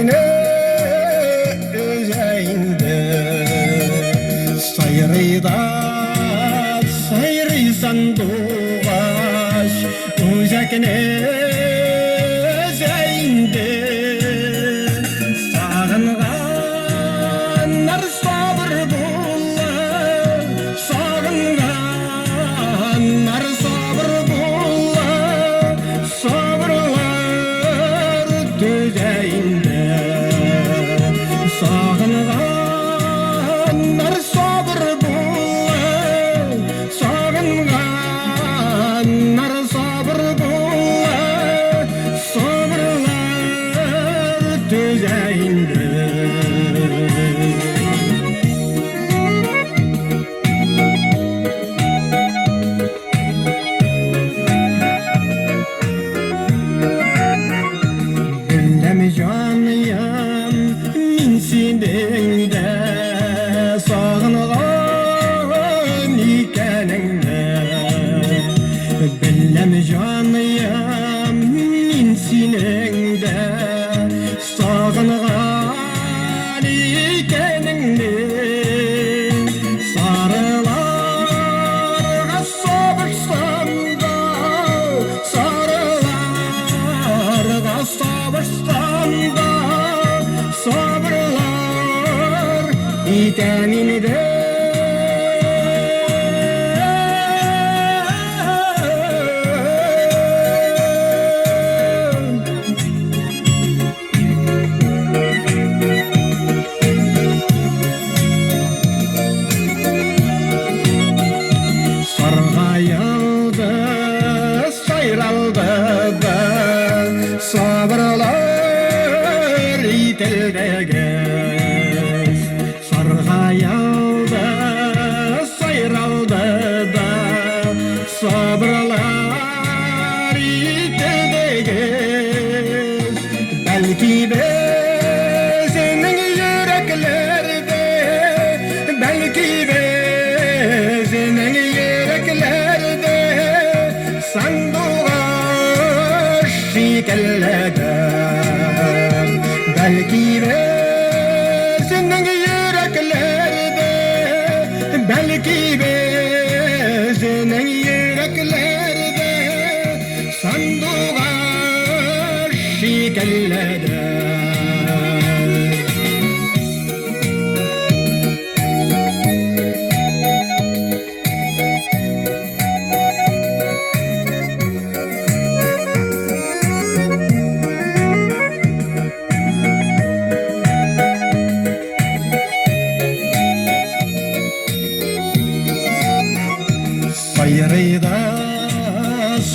Özekine özeyinde sayrıysan doğaş Özekine özeyinde sağınganlar sabır bullar sağınganlar sabır bullar sabırlar düzeyinde sağınganlar sabır bullar sağınganlar sabır bullar sabırlar düzeyinde canıyam min sininde sağıngan ikeninde bellem canıyam min sininde sağıngan ikeninde sarılarga sabırsanda sarılarga sabırsanda sabırlar iteminde sargayıldı sayraldı da sabırlar iteldege sargayıldı sayraldı da sabırlar iteldege belki bizning yüreklerde belki bizning yüreklerde sandığa şikelleden belki bizning yüreklerde belki bizning yüreklerde sandığa şikelleden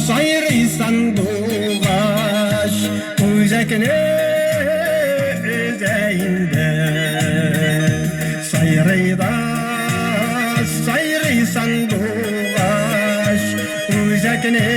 sayrıysan doğaş Özekine özeyinde sayrıysan doğaş Özekine